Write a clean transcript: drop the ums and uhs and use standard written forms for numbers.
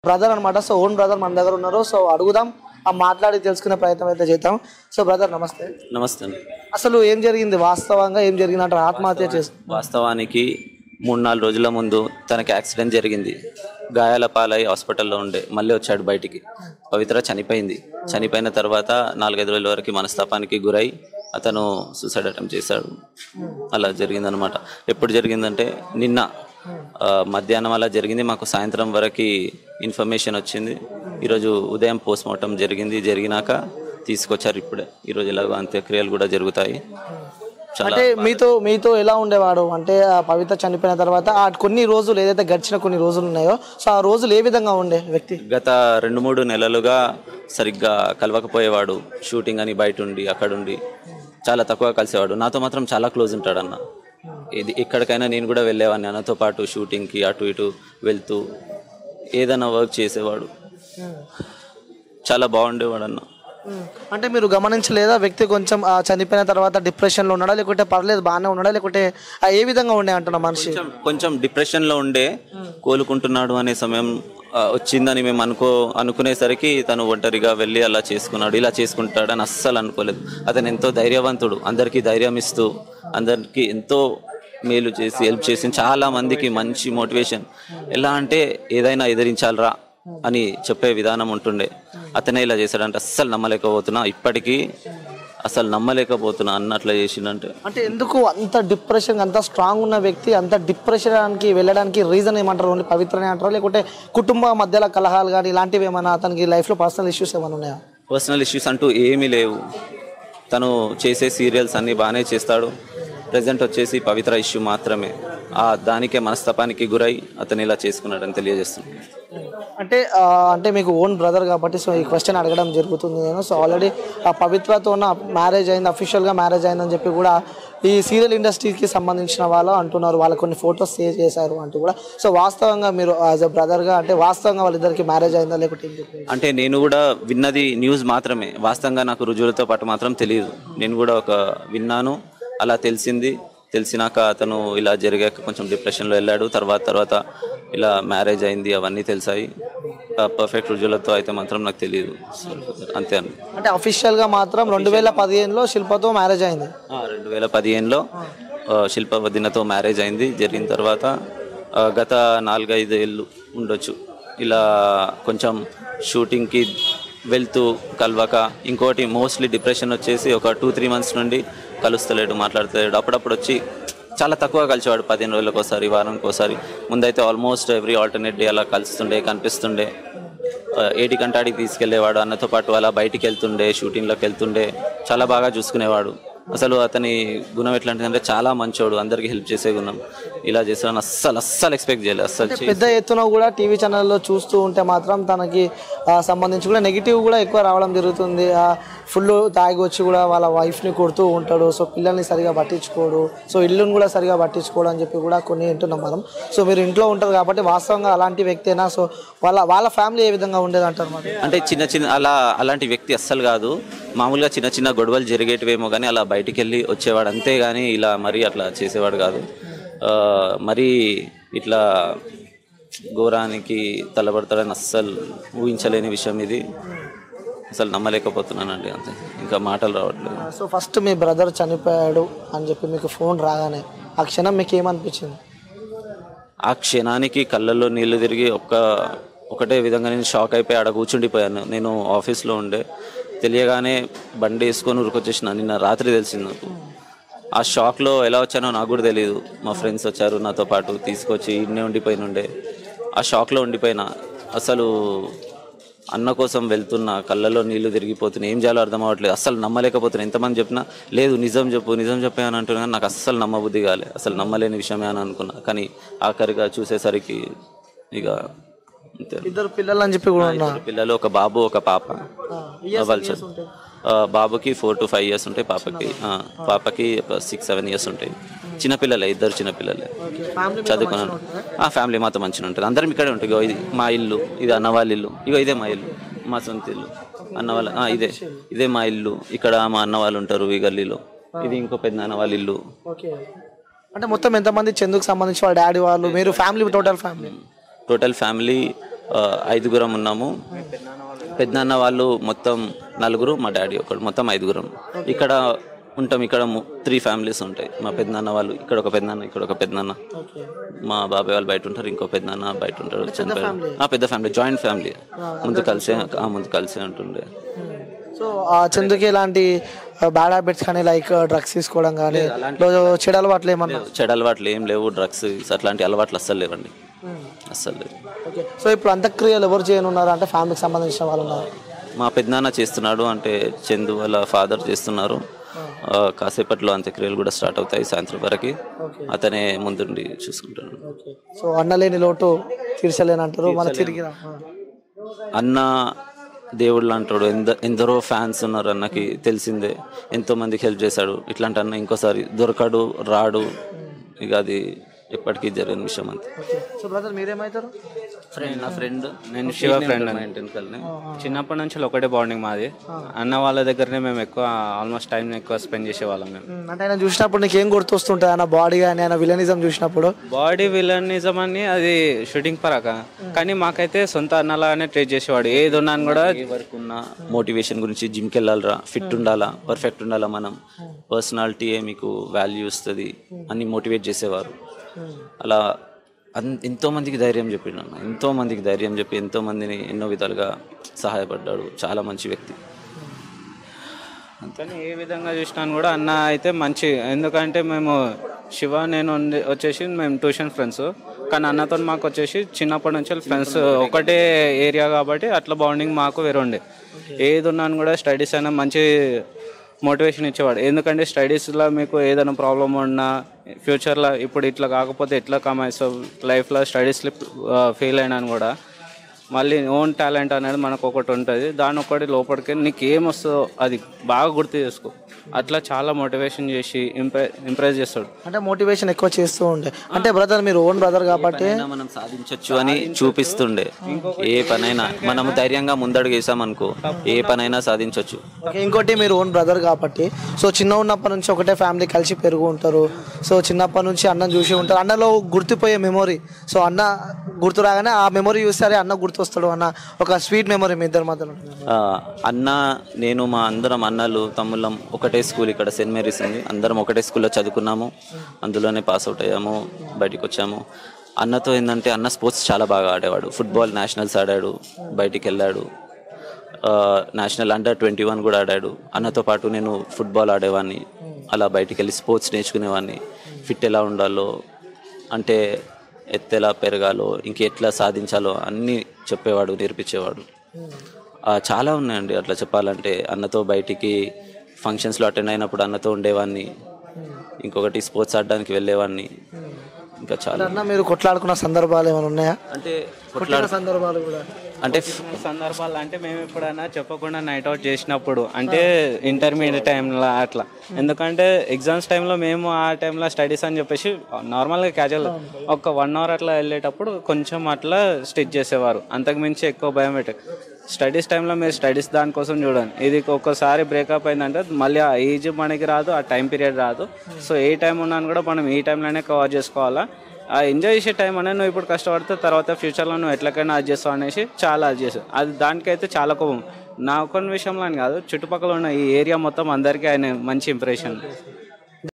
Brother అనమాట. So own brother మన దగ్గర ఉన్నారు. సో అడుగుదాం, ఆ మాట్లాడి తెలుసుకునే ప్రయత్నం అయితే చేద్దాం. సో బ్రదర్ నమస్తే. నమస్తే అండి. అసలు ఏం జరిగింది, వాస్తవంగా ఏం జరిగిందంటే ఆత్మహత్య చేసి? వాస్తవానికి 3-4 రోజుల ముందు తనకి యాక్సిడెంట్ జరిగింది. గాయాల పాలై హాస్పిటల్లో ఉండే మళ్ళీ వచ్చాడు బయటికి. పవిత్ర చనిపోయింది. చనిపోయిన తర్వాత 4-5 రోజుల వరకు మనస్తాపానికి గురై అతను సూసైడ్ అటెంప్ట్ చేశాడు. అలా జరిగిందనమాట. ఎప్పుడు జరిగిందంటే నిన్న మధ్యాహ్నం అలా జరిగింది. మాకు సాయంత్రం వరకు ఇన్ఫర్మేషన్ వచ్చింది. ఈరోజు ఉదయం పోస్ట్ మార్టం జరిగింది. జరిగినాక తీసుకొచ్చారు ఇప్పుడే. ఈరోజు ఎలాగో అంత్యక్రియలు కూడా జరుగుతాయి. అంటే మీతో ఎలా ఉండేవాడు అంటే పవిత్ర చనిపోయిన తర్వాత కొన్ని రోజులు ఏదైతే గడిచిన కొన్ని రోజులు ఉన్నాయో, సో ఆ రోజులు ఏ విధంగా ఉండే వ్యక్తి? గత 2-3 నెలలుగా సరిగ్గా కలవకపోయేవాడు. షూటింగ్ అని బయట ఉండి అక్కడుండి చాలా తక్కువ కలిసేవాడు. నాతో మాత్రం చాలా క్లోజ్ ఉంటాడన్న. ఇది ఎక్కడికైనా నేను కూడా వెళ్ళేవాడిని అన్నతో పాటు. షూటింగ్కి అటు ఇటు వెళ్తూ ఏదైనా వర్క్ చేసేవాడు. చాలా బాగుండేవాడు అన్న. అంటే మీరు గమనించలేదా వ్యక్తి కొంచెం చనిపోయిన తర్వాత డిప్రెషన్లో ఉన్నాడా, లేకుంటే పర్లేదు బాగానే ఉన్నాడా, లేకుంటే ఏ విధంగా ఉండే అంటున్నా మనిషి? కొంచెం డిప్రెషన్లో ఉండే, కోలుకుంటున్నాడు అనే సమయం వచ్చిందని మేము అనుకునేసరికి తను ఒంటరిగా వెళ్ళి అలా చేసుకున్నాడు. ఇలా చేసుకుంటాడని అస్సలు అనుకోలేదు. అతను ఎంతో ధైర్యవంతుడు. అందరికీ ధైర్యం ఇస్తూ అందరికీ ఎంతో మేలు చేసి హెల్ప్ చేసి చాలా మందికి మంచి మోటివేషన్. ఎలా అంటే ఏదైనా ఎదిరించాలరా అని చెప్పే విధానం ఉంటుండే. అతనే ఇలా చేశాడంటే అస్సలు నమ్మలేకపోతున్నా. ఇప్పటికీ అసలు నమ్మలేకపోతున్నా అన్నట్లు చేసిండంటే. అంటే ఎందుకు అంత డిప్రెషన్, అంత స్ట్రాంగ్ ఉన్న వ్యక్తి అంత డిప్రెషన్కి వెళ్ళడానికి రీజన్ ఏమంటారు? ఓన్లీ పవిత్రనే అంటారు, లేకుంటే కుటుంబ మధ్యలో కలహాలు కానీ ఇలాంటివి ఏమైనా అతనికి లైఫ్లో పర్సనల్ ఇష్యూస్ ఏమైనా ఉన్నాయా? పర్సనల్ ఇష్యూస్ అంటూ ఏమీ లేవు. తను చేసే సీరియల్స్ అన్నీ బాగానే చేస్తాడు. ప్రజెంట్ వచ్చేసి పవిత్ర ఇష్యూ మాత్రమే. దానికే మనస్తాపానికి గురై అతను ఇలా చేసుకున్నాడని తెలియజేస్తున్నాను. అంటే మీకు ఓన్ బ్రదర్ కాబట్టి సో ఈ క్వశ్చన్ అడగడం జరుగుతుంది నేను. సో ఆల్రెడీ ఆ పవిత్రతో మ్యారేజ్ అయింది, అఫీషియల్గా మ్యారేజ్ అయిందని చెప్పి కూడా ఈ సీరియల్ ఇండస్ట్రీకి సంబంధించిన వాళ్ళు అంటున్నారు. వాళ్ళ కొన్ని ఫొటోస్ షేర్ చేశారు అంటూ కూడా. సో వాస్తవంగా మీరు యాజ్ అ బ్రదర్గా అంటే వాస్తవంగా వాళ్ళిద్దరికి మ్యారేజ్ అయిందా లేకుంటే? అంటే నేను కూడా విన్నది న్యూస్ మాత్రమే. వాస్తవంగా నాకు రుజువులతో పాటు మాత్రం తెలియదు. నేను కూడా విన్నాను, అలా తెలిసినాక అతను ఇలా జరిగాక కొంచెం డిప్రెషన్లో వెళ్ళాడు. తర్వాత ఇలా మ్యారేజ్ అయింది, అవన్నీ తెలిసాయి. పర్ఫెక్ట్ రుజువులతో అయితే మాత్రం నాకు తెలియదు. అంతే అండి. అంటే అఫీషియల్గా మాత్రం 2015లో శిల్పతో మ్యారేజ్ అయింది. 2015లో శిల్ప వదినతో మ్యారేజ్ అయింది. జరిగిన తర్వాత గత 4-5 ఏళ్ళు ఉండొచ్చు ఇలా కొంచెం షూటింగ్కి వెళ్తూ కలవక. ఇంకోటి మోస్ట్లీ డిప్రెషన్ వచ్చేసి ఒక 2-3 మంత్స్ నుండి కలుస్తలేడు, మాట్లాడతలేడు. అప్పుడప్పుడు వచ్చి చాలా తక్కువ కలిసేవాడు. 15 రోజులకు ఒకసారి, వారానికి ఒకసారి. ముందైతే ఆల్మోస్ట్ ఎవ్రీ ఆల్టర్నేట్ డే అలా కనిపిస్తుండే. ఏటికంటే ఆడికి తీసుకెళ్లేవాడు. అన్నతో పాటు అలా బయటికి వెళ్తుండే, షూటింగ్లోకి వెళ్తుండే. చాలా బాగా చూసుకునేవాడు. అసలు అతని గుణం ఎట్లాంటిదంటే చాలా మంచోడు, అందరికీ హెల్ప్ చేసే గుణం. ఇలా చేస్తాను అస్సలు ఎక్స్పెక్ట్ చేయలేదు. అస్సలు పెద్ద ఎత్తున కూడా టీవీ ఛానల్లో చూస్తూ ఉంటే మాత్రం తనకి సంబంధించి కూడా నెగిటివ్ కూడా ఎక్కువ రావడం జరుగుతుంది. ఫుల్ తాగి వచ్చి కూడా వాళ్ళ వైఫ్ని కొడుతూ ఉంటాడు. సో పిల్లల్ని సరిగా పట్టించుకోడు, సో ఇల్లుని కూడా సరిగా పట్టించుకోడు అని చెప్పి కూడా కొన్ని వింటున్నాం మనం. సో మీరు ఇంట్లో ఉంటారు కాబట్టి వాస్తవంగా అలాంటి వ్యక్తేనా? సో వాళ్ళ ఫ్యామిలీ ఏ విధంగా ఉండేది అంటారు? అంటే చిన్న అలాంటి వ్యక్తి అస్సలు కాదు. మామూలుగా చిన్న గొడవలు జరిగేటివేమో కానీ అలా బయటికి వెళ్ళి వచ్చేవాడు, అంతేగాని ఇలా మరీ అట్లా చేసేవాడు కాదు. మరీ ఇట్లా ఘోరానికి తలబడతాడని అస్సలు ఊహించలేని విషయం ఇది. అసలు నమ్మలేకపోతున్నానండి, అంతే, ఇంకా మాటలు రావట్లేదు. సో ఫస్ట్ మీ బ్రదర్ చనిపోయాడు అని చెప్పి మీకు ఫోన్ రాగానే ఆ క్షణం మీకు ఏమనిపించింది? ఆ క్షణానికి కళ్ళల్లో నీళ్లు తిరిగి ఒకటే విధంగా నేను షాక్ అయిపోయి ఆడ కూర్చుండిపోయాను. నేను ఆఫీస్లో ఉండే. తెలియగానే బండి వేసుకొని ఉరికొచ్చేసిన. నిన్న రాత్రి తెలిసింది నాకు. ఆ షాక్లో ఎలా వచ్చానో నాకు కూడా తెలియదు. మా ఫ్రెండ్స్ వచ్చారు నాతో పాటు, తీసుకొచ్చి ఇన్నే ఉండిపోయినుండే. ఆ షాక్లో ఉండిపోయినా. అసలు అన్న కోసం వెళ్తున్నా, కళ్ళలో నీళ్లు తిరిగిపోతున్నాయి. ఏం చేయాలో అర్థం అవ్వట్లేదు. అస్సలు నమ్మలేకపోతున్నా. ఎంతమంది చెప్పినా లేదు నిజం చెప్పు అని అంటున్నా. నాకు అస్సలు నమ్మబుద్ధి కాలే. అసలు నమ్మలేని విషయమే అని అనుకున్నా. కానీ ఆఖరిగా చూసేసరికి ఇక అంతే. 2 పిల్లలు అని చెప్పి కూడా పిల్లలు, ఒక బాబు ఒక పాప. బాబుకి 4 to 5 years ఉంటాయి. పాపకి 6-7 years ఉంటాయి. చిన్నపిల్లలే, 2 చిన్నపిల్లలే. చదువుకున్నాను. ఫ్యామిలీ మాత్రం మంచిగా ఉంటుంది. అందరం ఇక్కడే ఉంటుంది. ఇది మా ఇల్లు, ఇది అన్న వాళ్ళ ఇల్లు. ఇదే మా ఇల్లు, మా సొంత ఇల్లు. అన్న వాళ్ళ ఇదే మా ఇల్లు. ఇక్కడ మా అన్న వాళ్ళు ఉంటారు ఈ గల్లీలో. ఇది ఇంకో పెద్ద అన్న వాళ్ళ ఇల్లు. అంటే మొత్తం ఎంతమంది? చందుకు సంబంధించి వాళ్ళ డాడీ వాళ్ళు, మీరు ఫ్యామిలీ, టోటల్ ఫ్యామిలీ 5గురం ఉన్నాము. పెద్దనాన్న వాళ్ళు మొత్తం 4, మా డాడీ ఒకడు, మొత్తం 5గురం. ఇక్కడ ఉంటాం. ఇక్కడ 3 ఫ్యామిలీస్ ఉంటాయి. మా పెద్దనాన్న వాళ్ళు ఇక్కడ ఒక పెద్దనాన్న, ఇక్కడ ఒక పెద్దనాన్న, మా బాబాయ్ వాళ్ళు బయట ఉంటారు, ఇంకో పెద్దనాన్న బయట ఉంటారు. పెద్ద ఫ్యామిలీ, జాయింట్ ఫ్యామిలీ. ముందు కలిసే ఉంటుండే. సో చందుకి ఎలాంటి బ్యాడ్ హ్యాబిట్స్ కానీ లైక్ డ్రగ్స్ తీసుకోవడం కానీ చెడు అలవాట్లు ఏమన్నా? చెడు అలవాట్లు ఏం లేవు. డ్రగ్స్ అట్లాంటి అలవాట్లు అస్సలు లేవండి, అస్సలు లేవు. ఓకే. సో ఇప్పుడు అంత్యక్రియలు ఎవరు చేయనున్నారు అంటే ఫ్యామిలీకి సంబంధించిన వాళ్ళు ఉన్నారు? మా పెద్దనాన్న చేస్తున్నాడు, అంటే చందు వాళ్ళ ఫాదర్ చేస్తున్నారు. కాసేపట్లో అంత్యక్రియలు కూడా స్టార్ట్ అవుతాయి సాయంత్రం వరకు. అతనే ముందుండి చూసుకుంటాడు. సో అన్న లేని లోటు తీర్చలేనంటారు. మళ్ళీ తిరిగి అన్న దేవుళ్ళు అంటాడు. ఎందరో ఫ్యాన్స్ ఉన్నారు అన్నకి, తెలిసిందే. ఎంతో మందికి హెల్ప్ చేశాడు. ఇట్లాంటి అన్న ఇంకోసారి దొరకడు, రాడు. ఇక అది ఎప్పటికీ జరిగిన విషయం అంతే. సో బ్రదర్ మీరేమవుతారు? నా ఫ్రెండ్. నేను శివ ఫ్రెండ్. చిన్నప్పటి నుంచి ఒకటే బాండింగ్ మాది. అన్న వాళ్ళ దగ్గరనే మేము ఎక్కువ ఆల్మోస్ట్ టైం ఎక్కువ స్పెండ్ చేసేవాళ్ళం మేము. అంటే ఆయన చూసినప్పుడు నీకు ఏం గుర్తొస్తుంటుంది? ఆయన బాడీ కానీ ఆయన విలనిజం చూసినప్పుడు? బాడీ విలనిజం అని అది షూటింగ్ పరాక, కానీ మాకైతే సొంత అన్నలాగానే ట్రీట్ చేసేవాడు. ఏది ఉన్నాను కూడా వరకు ఉన్న మోటివేషన్ గురించి, జిమ్కి వెళ్ళాలరా, ఫిట్ ఉండాలా, పర్ఫెక్ట్ ఉండాలా, మనం పర్సనాలిటీయే మీకు వాల్యూ ఇస్తుంది అని మోటివేట్ చేసేవారు. అలా ఎంతోమందికి ధైర్యం చెప్పిండు అన్న. ఎంతోమందికి ధైర్యం చెప్పి ఎంతోమందిని ఎన్నో విధాలుగా సహాయపడ్డాడు. చాలా మంచి వ్యక్తి. కానీ ఏ విధంగా చూసినాను కూడా అన్న అయితే మంచి. ఎందుకంటే మేము శివ నేను వచ్చేసి మేము ట్యూషన్ ఫ్రెండ్స్, కానీ అన్నతో మాకు వచ్చేసి చిన్నప్పటి నుంచి ఫ్రెండ్స్, ఒకటే ఏరియా కాబట్టి అట్లా బాండింగ్ మాకు వేరే ఉండే. ఏది ఉన్నాను కూడా స్టడీస్ అయినా మంచి మోటివేషన్ ఇచ్చేవాడు. ఎందుకంటే స్టడీస్లో మీకు ఏదైనా ప్రాబ్లం ఉన్నా ఫ్యూచర్లో ఇప్పుడు ఇట్లా కాకపోతే ఎట్లా కమాయిస్తావు, లైఫ్లో స్టడీస్లో ఫెయిల్ అయినాను కూడా మళ్ళీ ఓన్ టాలెంట్ అనేది మనకు ఒకటి ఉంటుంది. దాని ఒకటి లోపలికి నీకు ఏమొస్తుందో అది బాగా గుర్తు చేసుకో. అట్లా చాలా మోటివేషన్ చేసి ఇంప్రెస్ చేస్తాడు. అంటే మోటివేషన్ ఎక్కువ చేస్తూ ఉండే. అంటే బ్రదర్ మీరు ఓన్ బ్రదర్ కాబట్టి మనం సాధించవచ్చు అని చూపిస్తుండే. ఏ పనైనా మనం ధైర్యంగా ముందడుగు వేసామనుకో ఏ పనైనా సాధించవచ్చు. ఇంకోటి మీరు ఓన్ బ్రదర్ కాబట్టి సో చిన్న ఉన్నప్పటి నుంచి ఒకటే ఫ్యామిలీ కలిసి పెరుగు ఉంటారు. సో చిన్నప్పటి నుంచి అన్నం చూసి ఉంటారు. అన్నలో గుర్తుపోయే మెమొరీ, సో అన్న గుర్తు రాగానే ఆ మెమొరీ చూస్తే అన్న గుర్తు వస్తాడు అన్న ఒక స్వీట్ మెమొరీ మీ ఇద్దరు మధ్యలో. అన్న నేను మా అందరం అన్నలు తమ్ముళ్ళం ఒకటే స్కూల్, ఇక్కడ సెయింట్ మేరీస్ ఉంది. అందరం ఒకటే స్కూల్లో చదువుకున్నాము, అందులోనే పాస్ అవుట్ అయ్యాము, బయటికి వచ్చాము. అన్నతో ఏంటంటే అన్న స్పోర్ట్స్ చాలా బాగా ఆడేవాడు. ఫుట్బాల్ నేషనల్స్ ఆడాడు, బయటికి వెళ్ళాడు. నేషనల్ అండర్-21 కూడా ఆడాడు. అన్నతో పాటు నేను ఫుట్బాల్ ఆడేవాడిని. అలా బయటికి వెళ్ళి స్పోర్ట్స్ నేర్చుకునేవాడిని. ఫిట్ ఎలా ఉండాలో, అంటే ఎత్తెలా పెరగాలో, ఇంకెట్లా సాధించాలో అన్నీ చెప్పేవాడు, నేర్పించేవాడు. చాలా ఉన్నాయండి అట్లా చెప్పాలంటే. అన్నతో బయటికి ఫంక్షన్స్లో అటెండ్ అయినప్పుడు అన్నతో ఉండేవాడిని. ఇంకొకటి స్పోర్ట్స్ ఆడడానికి వెళ్ళేవాడిని. ఇంకా చాలా. అన్న మీరు కొట్లాడుకున్న సందర్భాలు ఏమైనా ఉన్నాయా? అంటే సందర్భాలు కూడా అంటే సందర్భాలు అంటే మేము ఎప్పుడైనా చెప్పకుండా నైట్ అవుట్ చేసినప్పుడు, అంటే ఇంటర్మీడియట్ టైంలో అట్లా. ఎందుకంటే ఎగ్జామ్స్ టైంలో మేము ఆ టైంలో స్టడీస్ అని చెప్పేసి నార్మల్గా క్యాజువల్ ఒక 1 అవర్ అట్లా వెళ్ళేటప్పుడు కొంచెం అట్లా స్టిచ్ చేసేవారు. అంతకుమించి ఎక్కువ బయోమెట్రిక్. స్టడీస్ టైంలో మీరు స్టడీస్ దానికోసం చూడండి. ఇది ఒక్కసారి బ్రేకప్ అయిందంటే మళ్ళీ ఆ ఏజ్ మనకి రాదు, ఆ టైం పీరియడ్ రాదు. సో ఏ టైం ఉన్నాను కూడా మనం ఈ టైంలోనే కవర్ చేసుకోవాలా. ఆ ఎంజాయ్ చేసే టైం అనేది నువ్వు ఇప్పుడు కష్టపడితే తర్వాత ఫ్యూచర్లో నువ్వు ఎట్లకైనా అది చేస్తావు అనేసి చాలా అది చేస్తావు. అది దానికైతే చాలా కోపం. నా కొన్ని విషయంలో అని కాదు, చుట్టుపక్కల ఉన్న ఈ ఏరియా మొత్తం అందరికీ ఆయన మంచి ఇంప్రెషన్.